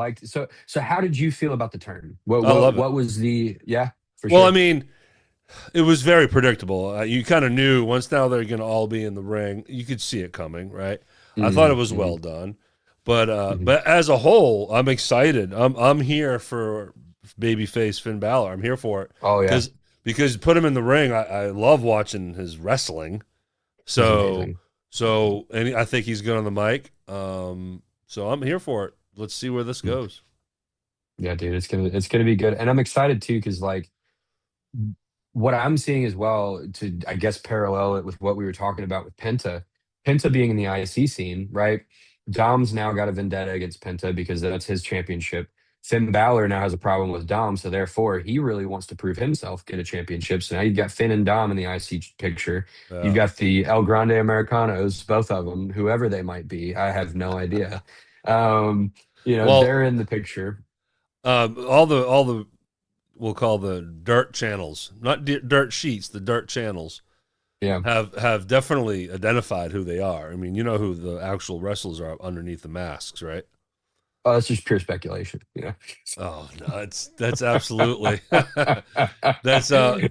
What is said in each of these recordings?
liked. So how did you feel about the turn? I love it. What was the yeah for Well, I sure. mean, it was very predictable. You kind of knew once now they're going to all be in the ring. You could see it coming, right? I thought it was Mm-hmm, well done, hmm but as a whole, I'm excited. I'm here for babyface Finn Balor. I'm here for it Oh yeah, because put him in the ring. I love watching his wrestling. he's So amazing. and I think he's good on the mic. So I'm here for it. Let's see where this Mm. goes. Yeah, dude, it's gonna be good, and I'm excited too because like what I'm seeing as well to I guess parallel it with what we were talking about with Penta. Penta being in the IC scene, right? Dom's now got a vendetta against Penta because that's his championship. Finn Balor now has a problem with Dom, so therefore he really wants to prove himself, get a championship. So now you've got Finn and Dom in the IC picture. You've Yeah. got the El Grande Americanos, both of them, whoever they might be. I have no idea. Um, they're Well, in the picture. all the we'll call the dirt channels, not dirt sheets, the dirt channels Yeah. have definitely identified who they are. I mean, you know who the actual wrestlers are underneath the masks, right? Oh, that's just pure speculation. Yeah. Oh no, that's absolutely that's and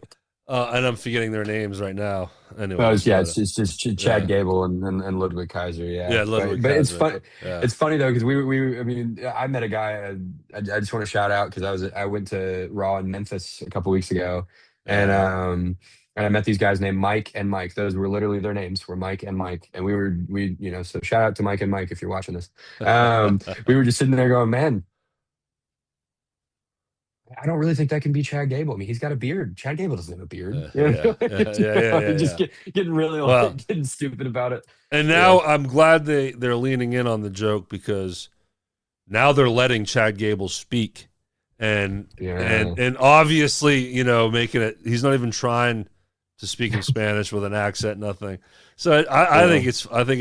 I'm forgetting their names right now. No, Anyways, yeah, but it's just Chad yeah, Gable and Ludwig Kaiser, yeah. yeah, But Ludwig it's Kaiser, fun. yeah, It's funny though because I mean, I met a guy. I just want to shout out because I went to Raw in Memphis a couple weeks ago, and yeah, I met these guys named Mike and Mike. Those were literally their names were Mike and Mike, and we so shout out to Mike and Mike if you're watching this. We were just sitting there going, man. I don't really think that can be Chad Gable. I mean, he's got a beard. Chad Gable doesn't have a beard. yeah, yeah, yeah, yeah, yeah, Just yeah. getting really like Well, getting stupid about it. and Yeah. now I'm glad they're leaning in on the joke because now they're letting Chad Gable speak, and Yeah. obviously, making it. He's not even trying to speak in Spanish with an accent, nothing. So I Yeah. think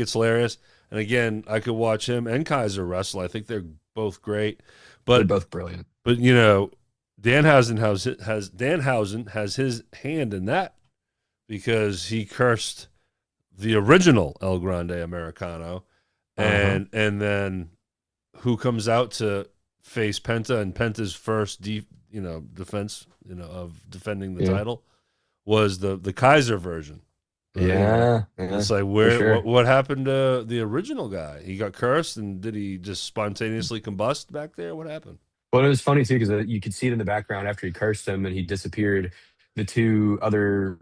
it's hilarious. And again, I could watch him and Kaiser wrestle. I think they're both great, They're but both brilliant. Danhausen has his hand in that because he cursed the original El Grande Americano, Uh-huh. and then who comes out to face Penta, and Penta's first defense of defending the Yeah. title was the Kaiser version. Yeah. Yeah. It's like For where sure. what happened to the original guy? He got cursed, and did he just spontaneously combust back there? What happened? Well, it was funny too because you could see it in the background after he cursed him and he disappeared. The two other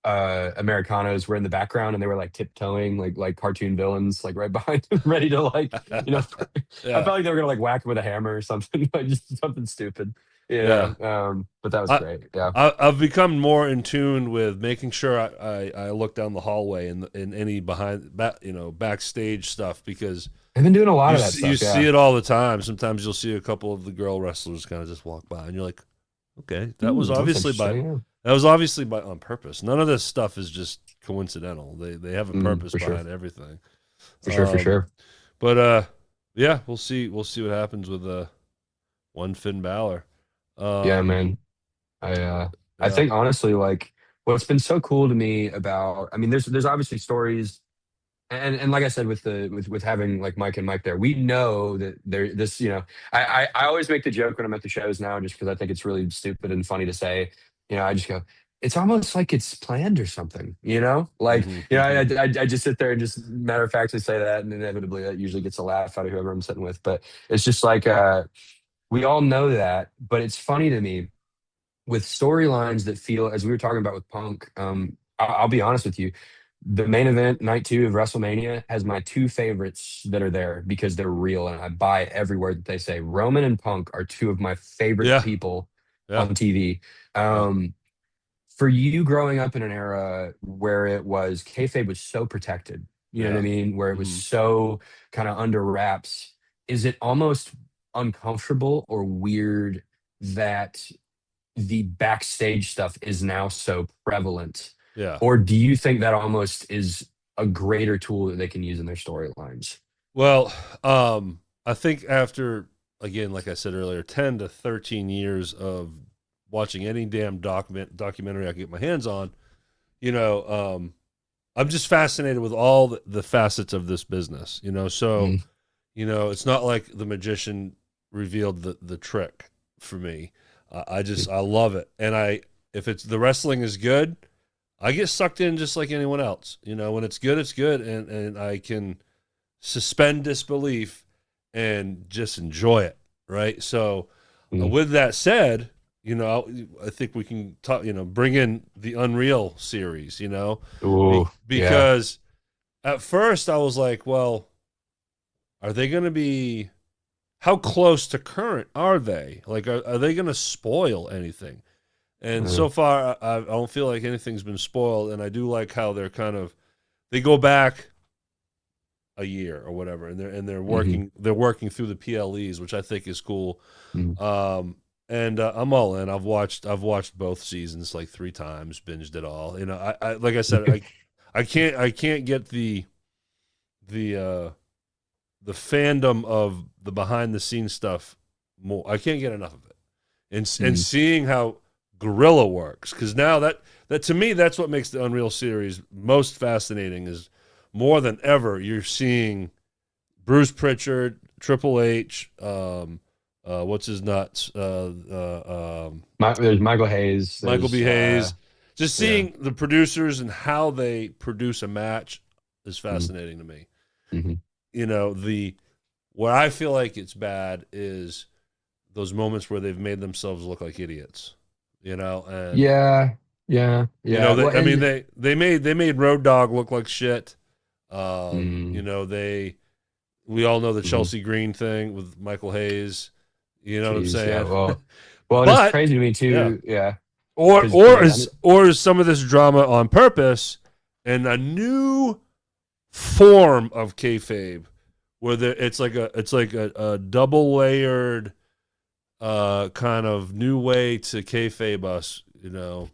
Americanos were in the background and they were like tiptoeing like cartoon villains, like right behind him, ready to I felt Yeah, like they were gonna like whack him with a hammer or something, like just something stupid. yeah. But that was I, great. Yeah. I've become more in tune with making sure I look down the hallway in any backstage stuff because I've been doing a lot of that you stuff. see Yeah. it all the time. Sometimes you'll see a couple of the girl wrestlers kind of just walk by, and you're like, okay, That's interesting. Yeah. that was obviously by on purpose. None of this stuff is just coincidental. They have a purpose For sure. behind everything. For sure. For Um, sure. but yeah, we'll see what happens with one Finn Balor. Yeah, Um, man. I yeah, think honestly, like what's been so cool to me about, I mean, there's obviously stories, and like I said, with having like Mike and Mike there, we know that there this, I always make the joke when I'm at the shows now, just because I think it's really stupid and funny to say, I just go, it's almost like it's planned or something, like, hmm I, hmm I, I just sit there and just matter of factly say that, and inevitably that usually gets a laugh out of whoever I'm sitting with, but it's just like, we all know that, but it's funny to me with storylines that feel, as we were talking about with Punk. I'll be honest with you, the main event night two of WrestleMania has my two favorites that are there because they're real and I buy every word that they say. Roman and Punk are two of my favorite yeah, people yeah, on TV. yeah, Um, for you growing up in an era where it was kayfabe was so protected, you know what I yeah. mean, where it was hmm so kind of under wraps, is it almost uncomfortable or weird that the backstage stuff is now so prevalent? Yeah. Or do you think that almost is a greater tool that they can use in their storylines? Well, I think after again, like I said earlier, 10 to 13 years of watching any damn documentary I can get my hands on, you know, um, I'm just fascinated with all the facets of this business. So Mm, it's not like the magician. revealed the trick for me. I love it, and if it's the wrestling is good, I get sucked in just like anyone else. You know, when it's good, it's good, and I can suspend disbelief and just enjoy it. Right. So, Mm. with that said, you know, I think we can talk. You know, bring in the Unreal series. You know, Ooh, yeah. because at first I was like, well, are they going to be? How close to current are they? Like, are they going to spoil anything? And Uh, so far, I don't feel like anything's been spoiled. And I do like how they go back a year or whatever, and mhm, they're working through the PLEs, which I think is cool. mhm. And I'm all in. I've watched both seasons like 3 times, binged it all. You know, I like I said, I can't get the uh the fandom of the behind the scenes stuff more. I can't get enough of it. And Mhm. seeing how Gorilla works, because now that to me that's what makes the Unreal series most fascinating. Is more than ever you're seeing Bruce Pritchard, Triple H, what's his nuts, There's Michael Hayes. Michael B. There's Hayes. Just yeah. seeing the producers and how they produce a match is Mhm, fascinating to me. mhm. You know, where I feel like it's bad is those moments where they've made themselves look like idiots. You know, and Yeah, yeah, yeah. Well, I mean, and they made Road Dogg look like shit. You mm, know, we all know the mhm. Chelsea Green thing with Michael Hayes. You know what I'm Jeez, yeah. saying? Well, and it's But crazy to me yeah, too. Yeah, or because or is or is some of this drama on purpose and a new form of kayfabe where it's like a double layered kind of new way to kayfabe us. You know,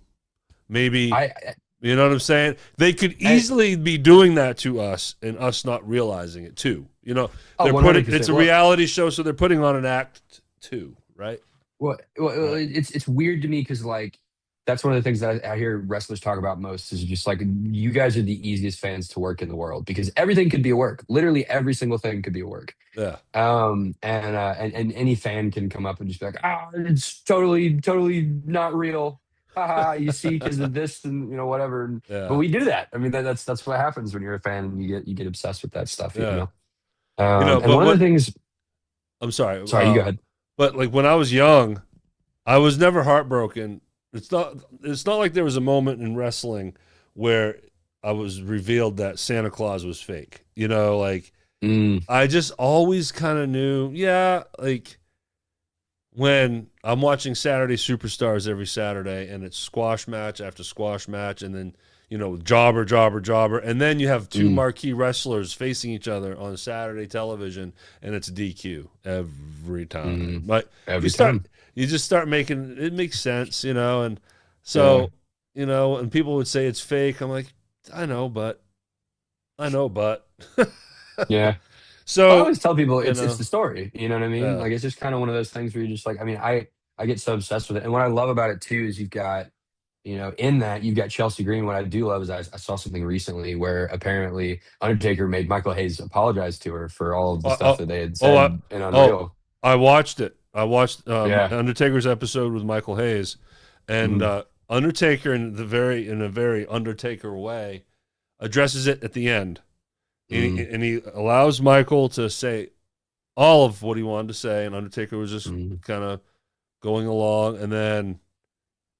maybe. I You know what I'm saying? They could and easily be doing that to us and us not realizing it too. You know, oh, they're putting it's 100%. a reality show, so they're putting on an act too, right? Right. It's weird to me because like that's one of the things that I hear wrestlers talk about most is just like you guys are the easiest fans to work in the world because everything could be a work. Literally every single thing could be a work. Yeah. And any fan can come up and just be like, ah, it's totally not real. Haha, you see, because of this and whatever. But Yeah. we do that. I mean, that's what happens when you're a fan and you get obsessed with that stuff. Yeah. And But one of the what things. I'm sorry, Sorry, you go ahead. but like when I was young, I was never heartbroken. It's not like there was a moment in wrestling where I was revealed that Santa Claus was fake. You know, like Mm, I just always kind of knew, yeah, like when I'm watching Saturday Superstars every Saturday and it's squash match after squash match and then jobber jobber jobber and then you have two mm, marquee wrestlers facing each other on Saturday television and it's DQ every time. mm, But you every start time. you just start making it makes sense, and Yeah, so and people would say it's fake. I'm like, I know, but yeah. Well, I so always tell people you it's know, the story. You know what I mean? yeah. Like it's just kind of one of those things where you're just like, I mean, I get so obsessed with it. And what I love about it too is you've got, in that you've got Chelsea Green. What I do love is I saw something recently where apparently Undertaker made Michael Hayes apologize to her for all of the Oh, stuff oh, that they had oh, said in oh, Unreal. I watched it. I watched Yeah. Undertaker's episode with Michael Hayes, and Mhm, Undertaker in a very Undertaker way addresses it at the end, mhm, and he allows Michael to say all of what he wanted to say, and Undertaker was just mhm, kind of going along, and then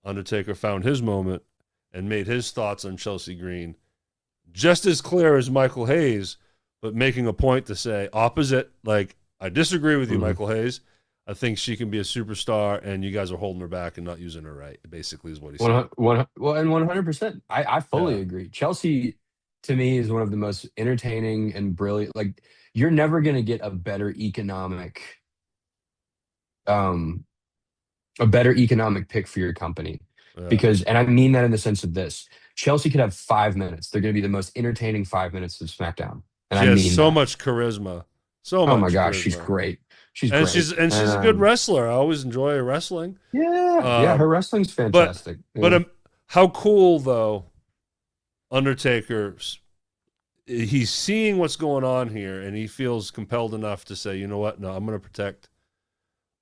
Undertaker found his moment and made his thoughts on Chelsea Green just as clear as Michael Hayes, but making a point to say opposite. Like, I disagree with you, mhm. Michael Hayes. I think she can be a superstar, and you guys are holding her back and not using her right. Basically, is what he said. Well, and 100%. I fully Yeah, agree. Chelsea, to me, is one of the most entertaining and brilliant. Like, you're never going to get um, a better economic pick for your company. yeah. Because, and I mean that in the sense of this Chelsea could have 5 minutes. They're going to be the most entertaining 5 minutes of SmackDown. And She I has mean so that. much charisma, so Oh my much gosh, she's charisma, great. She's and great. she's a good wrestler. I always enjoy her wrestling. Yeah, Um, her wrestling's but fantastic. but Yeah. how cool though, Undertaker. He's seeing what's going on here, and he feels compelled enough to say, you know what? No, I'm going to protect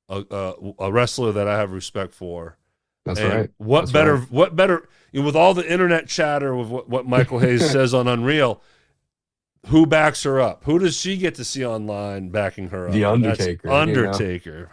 a wrestler that I have respect for. That's And right. That's right. what better, with all the internet chatter with what Michael Hayes says on Unreal, who backs her up? Who does she get to see online backing her up? The And that's Undertaker, you know. Undertaker.